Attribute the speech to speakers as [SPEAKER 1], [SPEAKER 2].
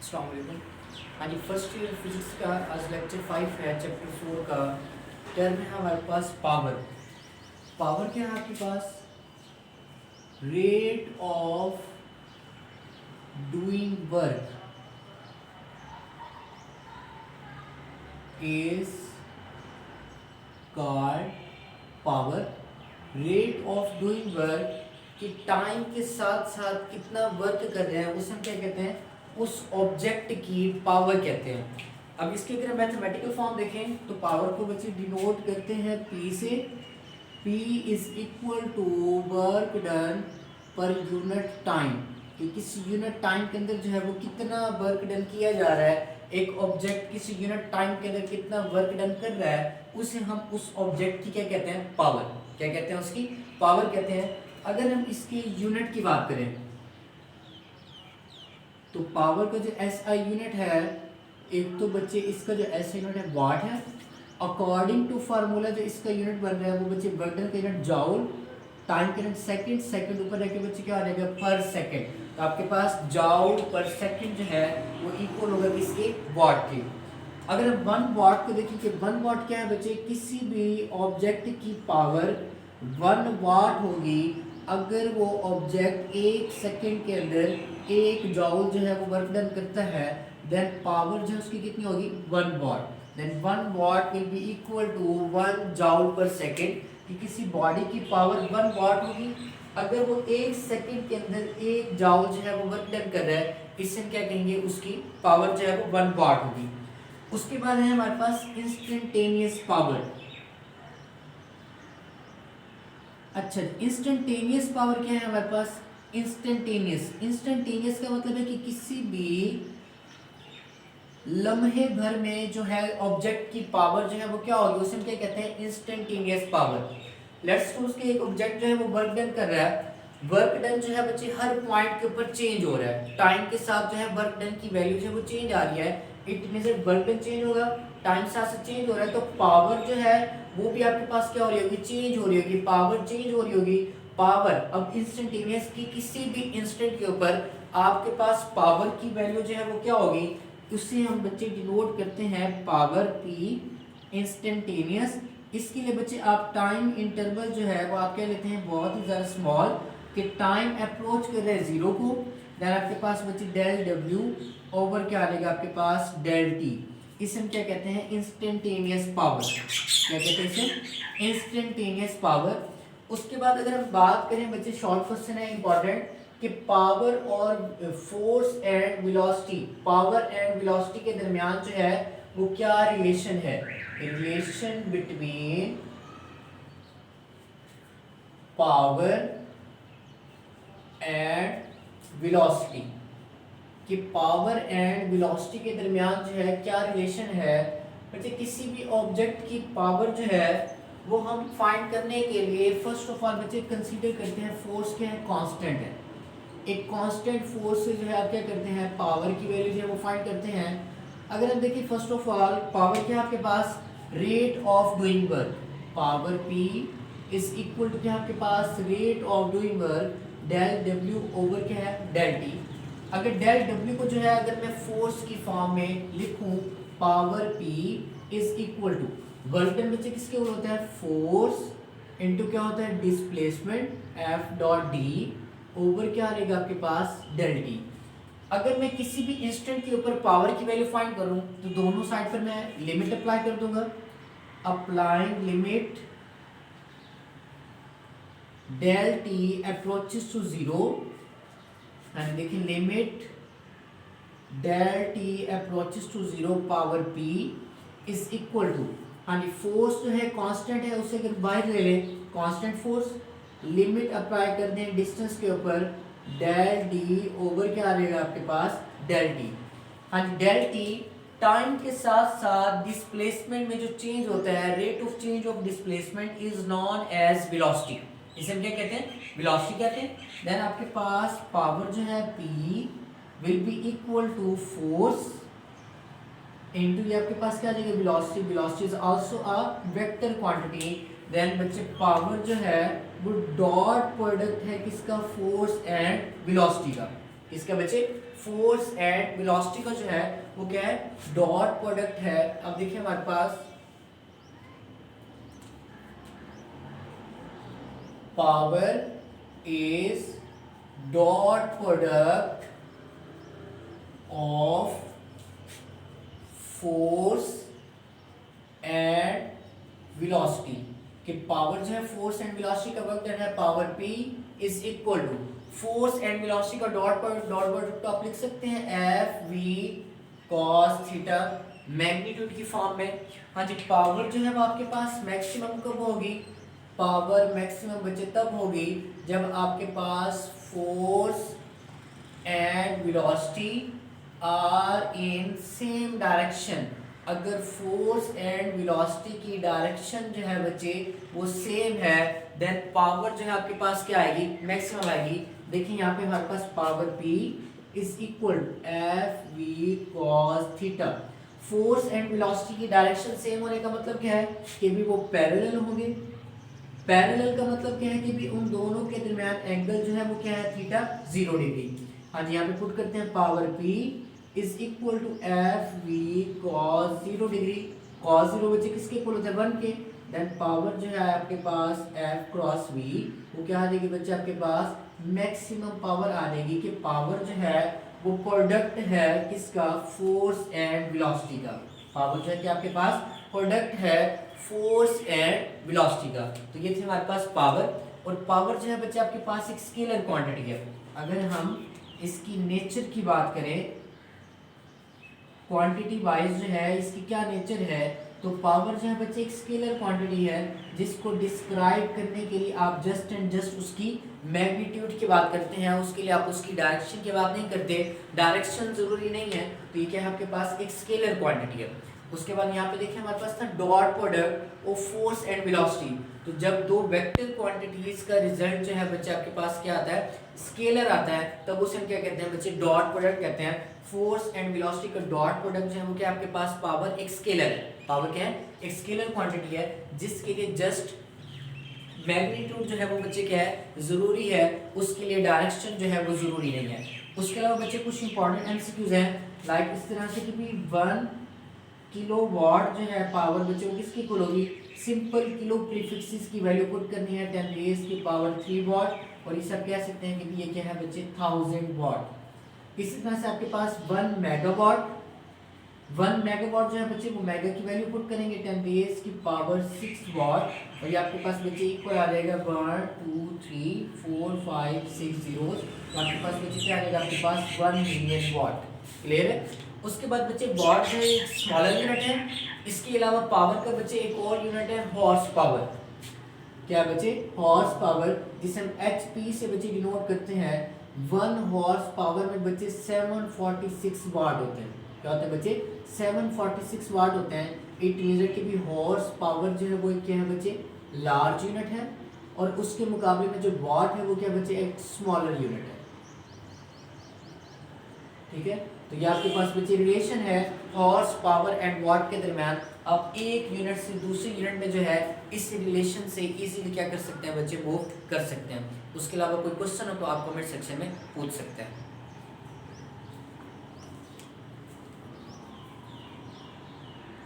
[SPEAKER 1] अस्सलाम वालेकुम। हाँ जी, फर्स्ट ईयर फिजिक्स का आज लेक्चर 5 है, चैप्टर 4 का। टर्म है हमारे पास पावर। पावर क्या है आपके पास? Rate of doing work is called power. Rate of doing work कि टाइम के साथ साथ कितना वर्क कर रहे हैं उसे हम क्या कहते हैं? उस ऑब्जेक्ट की पावर कहते हैं। अब इसके अगर मैथमेटिकल फॉर्म देखें तो पावर को बच्चे डिनोट करते हैं P से। P is equal to work done per unit time, कि किसी यूनिट टाइम के अंदर जो है वो कितना वर्क डन किया जा रहा है। एक ऑब्जेक्ट किसी यूनिट टाइम के अंदर कितना वर्क डन कर रहा है उसे हम उस ऑब्जेक्ट की क्या कहते हैं? पावर। क्या कहते हैं? उसकी पावर कहते हैं। अगर हम इसकी यूनिट की बात करें तो पावर का जो SI यूनिट है, एक तो बच्चे इसका जो SI यूनिट है वाट है। अकॉर्डिंग टू फार्मूला जो इसका यूनिट बन रहा है वो बच्चे वर्क डन का यूनिट जाउल, टाइम का यूनिट सेकंड, सेकंड ऊपर रह के बच्चे क्या आ जाएगा? पर सेकंड। तो आपके पास जाउल पर सेकंड जो है वो इक्वल होगा किसके? वाट के। अगर हम 1 वाट को देखें कि 1 वाट क्या है बच्चे? किसी भी ऑब्जेक्ट की पावर 1 वाट होगी अगर वो ऑब्जेक्ट 1 सेकंड के अंदर 1 जॉउल जो है वो वर्क डन करता है, देन पावर जो है उसकी कितनी होगी? 1 watt. Then 1 watt will be equal to 1 joule per second, कि किसी बॉडी की पावर 1 वाट होगी अगर वो 1 सेकंड के अंदर 1 जॉउल जो है वो वर्क डन कर रहा है, इससे हम क्या कहेंगे? उसकी पावर जो है वो 1 वाट होगी। उसके बाद है हमारे पास इंस्टेंटेनियस पावर। अच्छा, इंस्टेंटेनियस पावर क्या है हमारे पास? इंस्टेंटेनियस, इंस्टेंटेनियस का मतलब है कि किसी भी लम्हे भर में जो है ऑब्जेक्ट की पावर जो है वो क्या होगी? उसे हम क्या कहते हैं? Instantaneous power. लेट्स सपोज कि एक ऑब्जेक्ट जो है वो वर्क डन कर रहा है। वर्क डन जो है बच्चे हर पॉइंट के ऊपर चेंज हो रहा है। टाइम के साथ जो है वर्क डन की वैल्यू जो है वो चेंज आ रही है। It means work done change होगा, टाइम साथ साथ चेंज हो रहा है, तो पावर जो है वो भी आपके पास क्या हो रही होगी? चेंज हो रही होगी, पावर चेंज हो रही होगी। पावर अब इंस्टेंटेनियस की किसी भी इंस्टेंट के ऊपर आपके पास पावर की वैल्यू जो है वो क्या होगी? उससे हम बच्चे डिनोट करते हैं पावर P इंस्टेंटेनियस। इसके लिए बच्चे आप टाइम इंटरवल जो है वो आप क्या लेते हैं? बहुत ही ज़्यादा स्मॉल, कि टाइम अप्रोच कर रहे हैं जीरो को। देन आपके पास बच्चे डेल W ओवर क्या आ जाएगा आपके पास? Del T। इसे हम क्या कहते हैं? Instantaneous power. क्या कहते हैं इसे? Instantaneous power. उसके बाद अगर हम बात करें बच्चे, शॉर्ट क्वेश्चन है इंपॉर्टेंट, कि पावर और force and velocity, power and velocity के दरमियान जो है वो क्या रिलेशन है? Relation between power and velocity, कि पावर एंड वेलोसिटी के दरमियान जो है क्या रिलेशन है? बच्चे किसी भी ऑब्जेक्ट की पावर जो है वो हम फाइंड करने के लिए फर्स्ट ऑफ ऑल बच्चे कंसीडर करते हैं फोर्स क्या है? कांस्टेंट है। एक कांस्टेंट फोर्स से जो है आप क्या करते हैं? पावर की वैल्यू जो है वो फाइंड करते हैं। अगर हम देखिए फर्स्ट ऑफ ऑल पावर क्या है आपके पास? Rate of doing work. Power P is equal to क्या आपके पास? Rate of doing work del W over क्या है? Del T। अगर डेल W को जो है अगर मैं फोर्स की फॉर्म में लिखूं, power P is equal to work done बच्चे किसके इक्वल होता है? फोर्स इनटू क्या होता है? Displacement F dot D over क्या रहेगा आपके पास? Del T। अगर मैं किसी भी इंस्टेंट के ऊपर पावर की वैल्यू फाइंड करूं तो दोनों साइड पर मैं लिमिट अप्लाई कर दूंगा। Applying limit del T approaches to zero, and देखिए limit del T approaches to zero power P is equal to, हाँ जी, फोर्स जो है कांस्टेंट है उसे अगर बाहर ले लें, कांस्टेंट फोर्स, लिमिट अप्लाई कर दें डिस्टेंस के ऊपर, डेल D ओवर क्या आ रहेगा आपके पास? Del T। हाँ जी, डेल T टाइम के साथ साथ डिस्प्लेसमेंट में जो चेंज होता है, rate of change of displacement is known as velocity. इसे हम क्या कहते हैं? वेलोसिटी कहते हैं। देन आपके पास पावर जो है P will be equal to force into ये आपके पास क्या आ जाएगा? Velocity. Velocity is also a vector quantity. Then बच्चे पावर जो है वो डॉट प्रोडक्ट है किसका? फोर्स एंड वेलोसिटी का। किसका बच्चे? फोर्स एंड वेलोसिटी का जो है वो क्या है, डॉट प्रोडक्ट है। अब देखिए हमारे पास power is dot product of force and velocity, कि पावर जो है फोर्स एंड वेलोसिटी का वर्क डन है, power P is equal to force and velocity का डॉट प्रोडक्ट आप लिख सकते हैं F V cos theta magnitude की फॉर्म में। हाँ जी, पावर जो है वो आपके पास मैक्सिमम कब होगी, पावर मैक्सिमम बच्चे तब होगी जब आपके पास force and velocity are in same direction. अगर फोर्स एंड वेलोसिटी की डायरेक्शन जो है बच्चे वो सेम है, देन पावर जो है आपके पास क्या आएगी, मैक्सिमम आएगी। देखिए यहाँ पे हमारे पास power P is equal to F V cos theta. Force and velocity की डायरेक्शन सेम होने का मतलब क्या है कि भी वो पैरेलल होंगे। पैरेलल का मतलब क्या है कि भी उन दोनों के दरमियान एंगल जो है वो क्या है, थीटा 0 डिग्री। हाँ जी, यहाँ पे पुट करते हैं power P is equal to F V cos 0 degree. Cos 0 बच्चे किसके इक्वल होता है, 1 के। देन पावर जो है आपके पास एफ क्रॉस वी वो क्या आ जाएगी बच्चे, आपके पास मैक्सिमम पावर आ जाएगी कि पावर जो है वो प्रोडक्ट है किसका, फोर्स एंड वेलोसिटी का। पावर जो है कि आपके पास प्रोडक्ट है फोर्स एंड वेलोसिटी का। तो ये थे हमारे पास पावर। और पावर जो है बच्चे आपके पास एक स्केलर क्वांटिटी है। अगर हम इसकी नेचर की बात करें, क्वांटिटी वाइज जो है इसकी क्या नेचर है, तो पावर जो है बच्चे एक स्केलर क्वांटिटी है जिसको डिस्क्राइब करने के लिए आप जस्ट एंड जस्ट उसकी मैग्नीट्यूड की बात करते हैं, उसके लिए आप उसकी डायरेक्शन की बात नहीं करते। डायरेक्शन जरूरी नहीं है, तो ये क्या है आपके पास एक स्केलर क्वांटिटी है। उसके बाद यहाँ पे देखिए हमारे पास था dot product of force and velocity. तो जब दो वेक्टर क्वांटिटीज का रिजल्ट जो है बच्चे आपके पास क्या आता है, स्केलर आता है, तब उसे हम क्या कहते हैं बच्चे, डॉट प्रोडक्ट कहते हैं। फोर्स एंड वेलोसिटी का डॉट प्रोडक्ट जो है वो क्या आपके पास पावर एक स्केलर है। पावर क्या है, एक स्केलर क्वांटिटी है जिसके लिए जस्ट मैग्नीट्यूड जो है वो बच्चे क्या है, जरूरी है, उसके लिए डायरेक्शन जो है वो जरूरी नहीं है। उसके अलावा बच्चे कुछ इंपॉर्टेंट एमसीक्यूज हैं, लाइक इस तरह से कि भी 1 किलोवाट जो है पावर बच्चे वो किसकी इक्वल होगी, सिंपल किलो प्रीफिक्सेस की वैल्यू पुट करनी है 10 रेज़ की पावर 3 वाट, और ये सब कह सकते हैं कि ये क्या है बच्चे 1000 वाट। इसी तरह से आपके पास 1 मेगावाट जो है बच्चे वो मेगा की वैल्यू पुट करेंगे 10 रेज़ की पावर 6 वाट, और ये आपके पास बच्चे इक्वल आ जाएगा 1 2 3 4 5 6 जीरोस, तो आपके पास बच्चे क्या आ जाएगा आपके पास 1 मिलियन वाट। क्लियर है। उसके बाद बच्चे वाट जो है एक स्मॉलर यूनिट है। इसके अलावा पावर का बच्चे एक और यूनिट है हॉर्स पावर। क्या बच्चे, हॉर्स पावर, जिसे हम HP से बच्चे डिनोट करते हैं। 1 हॉर्स पावर में बच्चे 746 वाट होते हैं। क्या होते हैं बच्चे, 746 वाट होते हैं। इट मीन्स कि भी हॉर्स पावर जो है वो क्या है बच्चे, लार्ज यूनिट है, और उसके मुकाबले में जो वाट है वो क्या बच्चे, एक स्मॉलर यूनिट है। ठीक है, तो ये आपके पास बच्चे रिलेशन है हॉर्स पावर एंड वाट के दरमियान। आप एक यूनिट से दूसरी यूनिट में जो है इस रिलेशन से इजीली क्या कर सकते हैं बच्चे, मूव कर सकते हैं। उसके अलावा कोई क्वेश्चन हो तो आप कमेंट सेक्शन में पूछ सकते हैं।